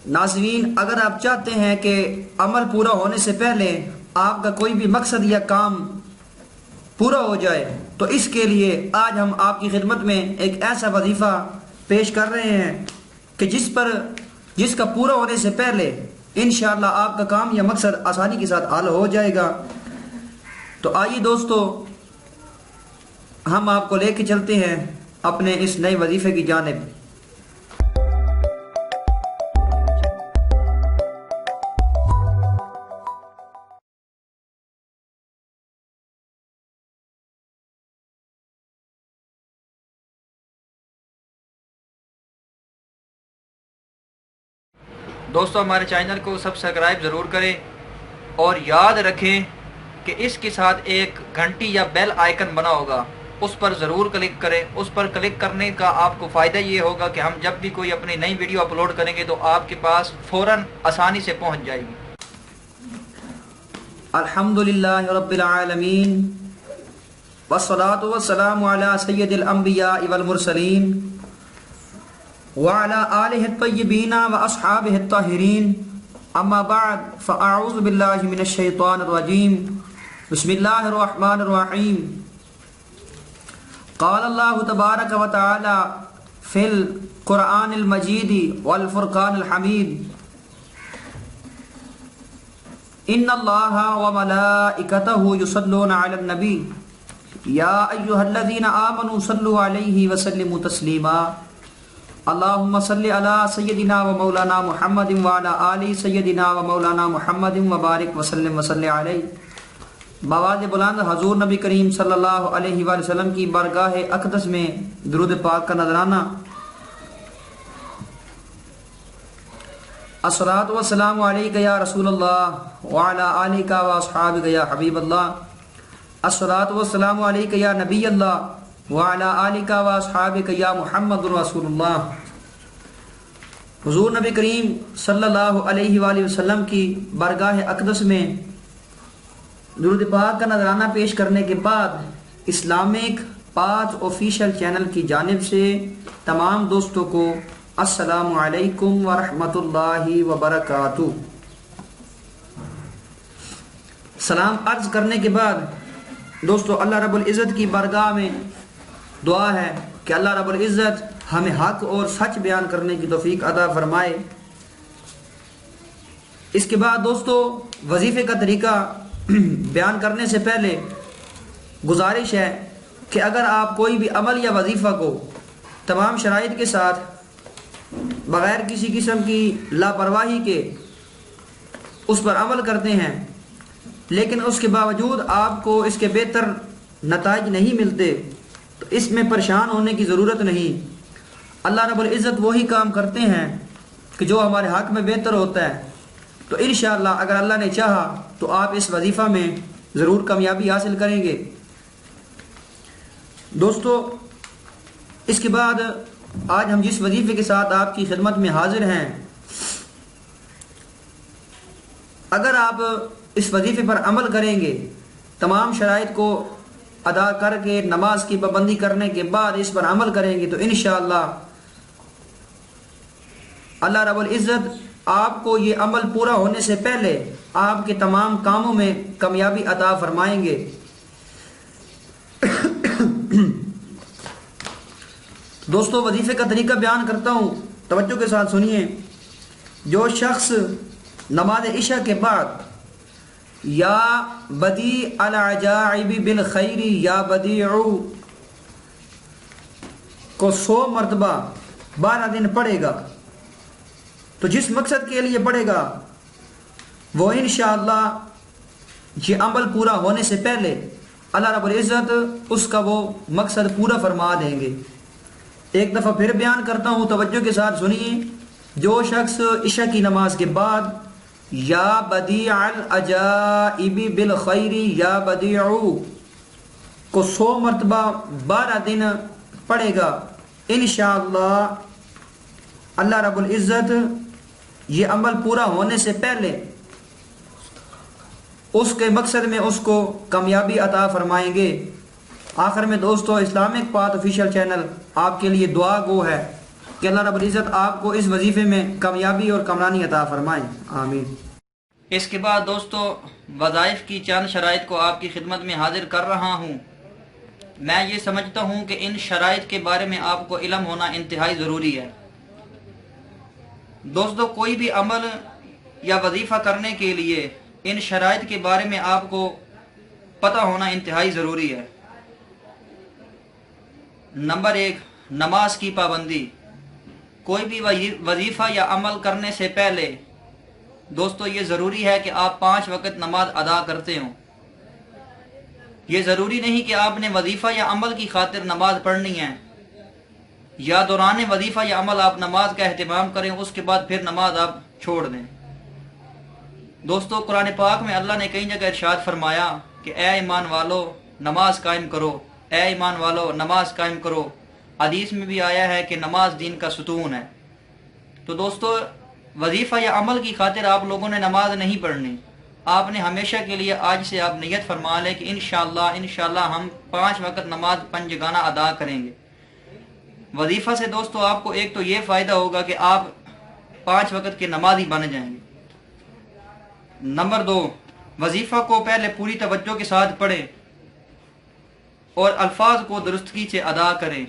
ناظرین، اگر آپ چاہتے ہیں کہ عمل پورا ہونے سے پہلے آپ کا کوئی بھی مقصد یا کام پورا ہو جائے تو اس کے لیے آج ہم آپ کی خدمت میں ایک ایسا وظیفہ پیش کر رہے ہیں کہ جس کا پورا ہونے سے پہلے انشاءاللہ آپ کا کام یا مقصد آسانی کے ساتھ حل ہو جائے گا۔ تو آئیے دوستو، ہم آپ کو لے کے چلتے ہیں اپنے اس نئے وظیفے کی جانب۔ دوستو، ہمارے چینل کو سبسکرائب ضرور کریں اور یاد رکھیں کہ اس کے ساتھ ایک گھنٹی یا بیل آئیکن بنا ہوگا، اس پر ضرور کلک کریں۔ اس پر کلک کرنے کا آپ کو فائدہ یہ ہوگا کہ ہم جب بھی کوئی اپنی نئی ویڈیو اپلوڈ کریں گے تو آپ کے پاس فوراً آسانی سے پہنچ جائے گی۔ الحمدللہ رب العالمین والصلاة والسلام علی سید الانبیاء والمرسلین وعلى آلہ الطیبین واصحابہ الطاہرین، اما بعد فاعوذ باللہ من الشیطان الرجیم، بسم اللہ الرحمن الرحیم۔ قال اللہ تبارک و تعالی فی القرآن المجید والفرقان الحمید، ان اللہ وملائکتہ یصلون علی النبی یا ایہا الذین آمنوا صلوا علیہ وسلموا تسلیما، اللہم صلی علی سیدنا و مولانا محمد وعلی آل سیدنا و مولانا محمد وبارک وسلم وصلی علیہ۔ بآواز بلند حضور نبی کریم صلی اللہ علیہ وآلہ وسلم کی بارگاہ اقدس میں درود پاک کا نذرانہ۔ الصلاۃ والسلام علیک یا رسول اللہ وعلی آلک و اصحابک یا حبیب اللہ، الصلاۃ والسلام علیک یا نبی اللہ وعلی آلک و اصحابک یا محمد رسول اللہ۔ حضور نبی کریم صلی اللہ علیہ وآلہ وسلم کی بارگاہ اقدس میں درود پاک کا نذرانہ پیش کرنے کے بعد اسلامک پاتھ آفیشیل چینل کی جانب سے تمام دوستوں کو السلام علیکم ورحمۃ اللہ وبرکاتہ۔ سلام عرض کرنے کے بعد دوستو، اللہ رب العزت کی بارگاہ میں دعا ہے کہ اللہ رب العزت ہمیں حق اور سچ بیان کرنے کی توفیق عطا فرمائے۔ اس کے بعد دوستو، وظیفے کا طریقہ بیان کرنے سے پہلے گزارش ہے کہ اگر آپ کوئی بھی عمل یا وظیفہ کو تمام شرائط کے ساتھ بغیر کسی قسم کی لاپرواہی کے اس پر عمل کرتے ہیں، لیکن اس کے باوجود آپ کو اس کے بہتر نتائج نہیں ملتے، تو اس میں پریشان ہونے کی ضرورت نہیں۔ اللہ رب العزت وہی کام کرتے ہیں کہ جو ہمارے حق میں بہتر ہوتا ہے، تو انشاءاللہ اگر اللہ نے چاہا تو آپ اس وظیفہ میں ضرور کامیابی حاصل کریں گے۔ دوستو، اس کے بعد آج ہم جس وظیفے کے ساتھ آپ کی خدمت میں حاضر ہیں، اگر آپ اس وظیفے پر عمل کریں گے، تمام شرائط کو ادا کر کے نماز کی پابندی کرنے کے بعد اس پر عمل کریں گے، تو انشاءاللہ اللہ رب العزت آپ کو یہ عمل پورا ہونے سے پہلے آپ کے تمام کاموں میں کامیابی عطا فرمائیں گے۔ دوستو، وظیفے کا طریقہ بیان کرتا ہوں، توجہ کے ساتھ سنیے۔ جو شخص نماز عشاء کے بعد یا بدیع العجائب بالخیر یا بدیع کو 100 مرتبہ 12 دن پڑھے گا، تو جس مقصد کے لیے پڑھے گا وہ انشاءاللہ یہ عمل پورا ہونے سے پہلے اللہ رب العزت اس کا وہ مقصد پورا فرما دیں گے۔ ایک دفعہ پھر بیان کرتا ہوں، توجہ کے ساتھ سنیے۔ جو شخص عشاء کی نماز کے بعد یا بدیع العجائب بالخیر یا بدیع کو 100 مرتبہ 12 دن پڑھے گا، انشاءاللہ اللہ رب العزت یہ عمل پورا ہونے سے پہلے اس کے مقصد میں اس کو کامیابی عطا فرمائیں گے۔ آخر میں دوستو، اسلامک پاتھ آفیشیل چینل آپ کے لیے دعا گو ہے کہ اللہ رب العزت آپ کو اس وظیفے میں کامیابی اور کامرانی عطا فرمائے، آمین۔ اس کے بعد دوستو وظائف کی چند شرائط کو آپ کی خدمت میں حاضر کر رہا ہوں۔ میں یہ سمجھتا ہوں کہ ان شرائط کے بارے میں آپ کو علم ہونا انتہائی ضروری ہے۔ دوستو کوئی بھی عمل یا وظیفہ کرنے کے لیے ان شرائط کے بارے میں آپ کو پتہ ہونا انتہائی ضروری ہے۔ نمبر 1، نماز کی پابندی۔ کوئی بھی وظیفہ یا عمل کرنے سے پہلے دوستو یہ ضروری ہے کہ آپ 5 وقت نماز ادا کرتے ہوں۔ یہ ضروری نہیں کہ آپ نے وظیفہ یا عمل کی خاطر نماز پڑھنی ہے یا دوران وظیفہ یا عمل آپ نماز کا اہتمام کریں، اس کے بعد پھر نماز آپ چھوڑ دیں۔ دوستو قرآن پاک میں اللہ نے کئی جگہ ارشاد فرمایا کہ اے ایمان والو نماز قائم کرو، اے ایمان والو نماز قائم کرو۔ حدیث میں بھی آیا ہے کہ نماز دین کا ستون ہے۔ تو دوستو وظیفہ یا عمل کی خاطر آپ لوگوں نے نماز نہیں پڑھنی۔ آپ نے ہمیشہ کے لیے آج سے آپ نیت فرما لیں کہ انشاءاللہ ہم 5 وقت نماز پنجگانہ ادا کریں گے۔ وظیفہ سے دوستو آپ کو ایک تو یہ فائدہ ہوگا کہ آپ 5 وقت کے نمازی بن جائیں گے۔ نمبر 2، وظیفہ کو پہلے پوری توجہ کے ساتھ پڑھیں اور الفاظ کو درستگی سے ادا کریں،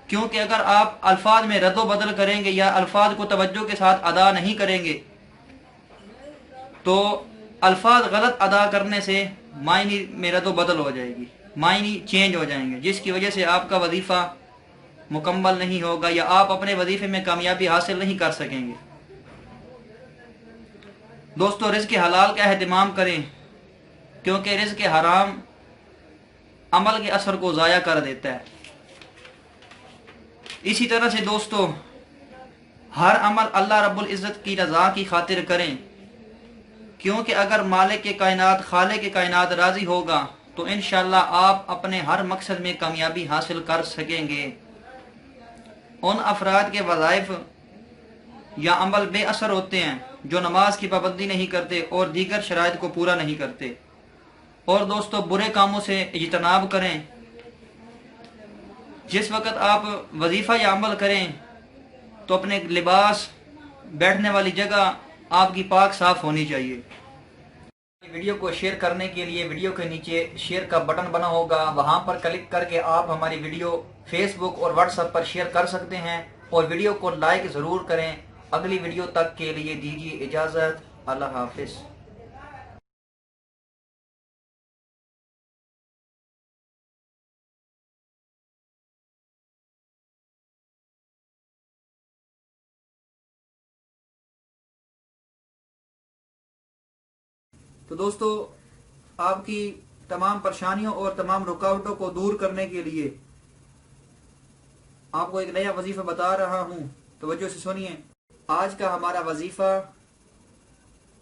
کیونکہ اگر آپ الفاظ میں رد و بدل کریں گے یا الفاظ کو توجہ کے ساتھ ادا نہیں کریں گے تو الفاظ غلط ادا کرنے سے معنی میں رد و بدل ہو جائے گی، معنی چینج ہو جائیں گے، جس کی وجہ سے آپ کا وظیفہ مکمل نہیں ہوگا یا آپ اپنے وظیفے میں کامیابی حاصل نہیں کر سکیں گے۔ دوستو رزق حلال کا اہتمام کریں، کیونکہ رزق حرام عمل کے اثر کو ضائع کر دیتا ہے۔ اسی طرح سے دوستو ہر عمل اللہ رب العزت کی رضا کی خاطر کریں، کیونکہ اگر مالک کے کائنات خالق کے کائنات راضی ہوگا تو انشاءاللہ آپ اپنے ہر مقصد میں کامیابی حاصل کر سکیں گے۔ ان افراد کے وظائف یا عمل بے اثر ہوتے ہیں جو نماز کی پابندی نہیں کرتے اور دیگر شرائط کو پورا نہیں کرتے۔ اور دوستو برے کاموں سے اجتناب کریں۔ جس وقت آپ وظیفہ یا عمل کریں تو اپنے لباس، بیٹھنے والی جگہ آپ کی پاک صاف ہونی چاہیے۔ ویڈیو کو شیئر کرنے کے لیے ویڈیو کے نیچے شیئر کا بٹن بنا ہوگا، وہاں پر کلک کر کے آپ ہماری ویڈیو فیس بک اور واٹس ایپ پر شیئر کر سکتے ہیں، اور ویڈیو کو لائک ضرور کریں۔ اگلی ویڈیو تک کے لیے دیجیے اجازت، اللہ حافظ۔ تو دوستو آپ کی تمام پریشانیوں اور تمام رکاوٹوں کو دور کرنے کے لیے آپ کو ایک نیا وظیفہ بتا رہا ہوں، توجہ سے سنیے۔ آج کا ہمارا وظیفہ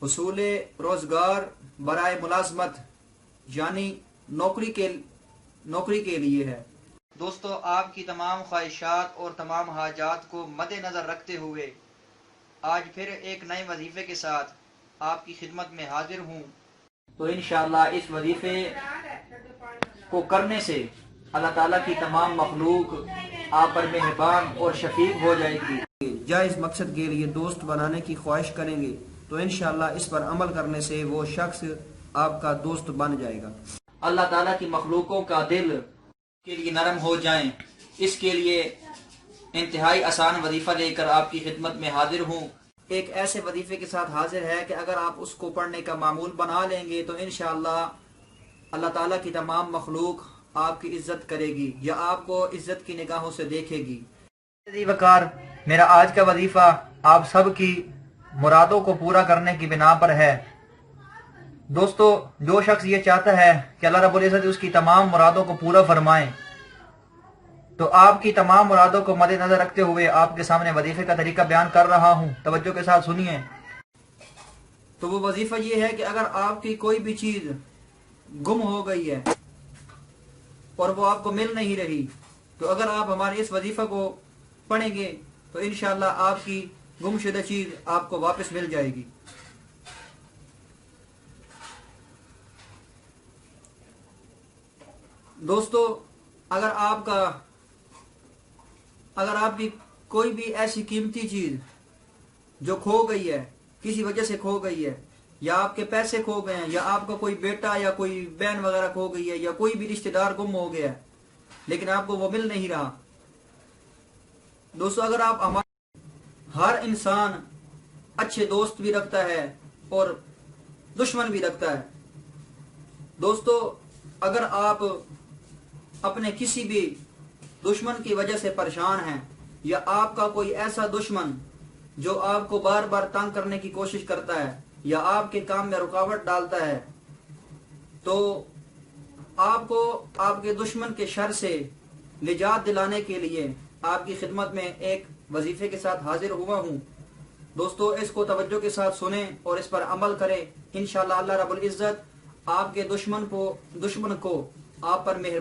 حصول روزگار برائے ملازمت یعنی نوکری کے لیے ہے۔ دوستو آپ کی تمام خواہشات اور تمام حاجات کو مد نظر رکھتے ہوئے آج پھر ایک نئے وظیفے کے ساتھ آپ کی خدمت میں حاضر ہوں۔ تو انشاءاللہ اس وظیفے کو کرنے سے اللہ تعالیٰ کی تمام مخلوق آپ پر مہربان اور شفیق ہو جائے گی۔ جائز مقصد کے لیے دوست بنانے کی خواہش کریں گے تو انشاءاللہ اس پر عمل کرنے سے وہ شخص آپ کا دوست بن جائے گا۔ اللہ تعالیٰ کی مخلوقوں کا دل کے لیے نرم ہو جائیں، اس کے لیے انتہائی آسان وظیفہ لے کر آپ کی خدمت میں حاضر ہوں۔ ایک ایسے وظیفے کے ساتھ حاضر ہے کہ اگر آپ اس کو پڑھنے کا معمول بنا لیں گے تو انشاءاللہ اللہ تعالیٰ کی تمام مخلوق آپ کی عزت کرے گی یا آپ کو عزت کی نگاہوں سے دیکھے گی۔ وقار میرا آج کا وظیفہ آپ سب کی مرادوں کو پورا کرنے کی بنا پر ہے۔ دوستو جو شخص یہ چاہتا ہے کہ اللہ رب العزت اس کی تمام مرادوں کو پورا فرمائیں تو آپ کی تمام مرادوں کو مد نظر رکھتے ہوئے آپ کے سامنے وظیفے کا طریقہ بیان کر رہا ہوں، توجہ کے ساتھ سنیے۔ تو وہ وظیفہ یہ ہے کہ اگر آپ کی کوئی بھی چیز گم ہو گئی ہے اور وہ آپ کو مل نہیں رہی تو اگر آپ ہمارے اس وظیفہ کو پڑھیں گے تو انشاءاللہ آپ کی گم شدہ چیز آپ کو واپس مل جائے گی۔ دوستو اگر آپ کی کوئی بھی ایسی قیمتی چیز جو کھو گئی ہے، کسی وجہ سے کھو گئی ہے، یا آپ کے پیسے کھو گئے ہیں، یا آپ کا کوئی بیٹا یا کوئی بہن وغیرہ کھو گئی ہے، یا کوئی بھی رشتہ دار گم ہو گیا ہے لیکن آپ کو وہ مل نہیں رہا. دوستو اگر آپ ہر انسان اچھے دوست بھی رکھتا ہے اور دشمن بھی رکھتا ہے. دوستو اگر آپ اپنے کسی بھی دشمن کی وجہ سے پریشان ہیں، یا آپ کا کوئی ایسا دشمن جو آپ کو بار بار تنگ کرنے کی کوشش کرتا ہے یا آپ کے کام میں رکاوٹ ڈالتا ہے، تو آپ کو آپ کے دشمن کے شر سے نجات دلانے کے لیے آپ کی خدمت میں ایک وظیفے کے ساتھ حاضر ہوا ہوں. دوستو اس کو توجہ کے ساتھ سنیں اور اس پر عمل کریں. انشاءاللہ اللہ رب العزت آپ کے دشمن کو آپ پر مہربان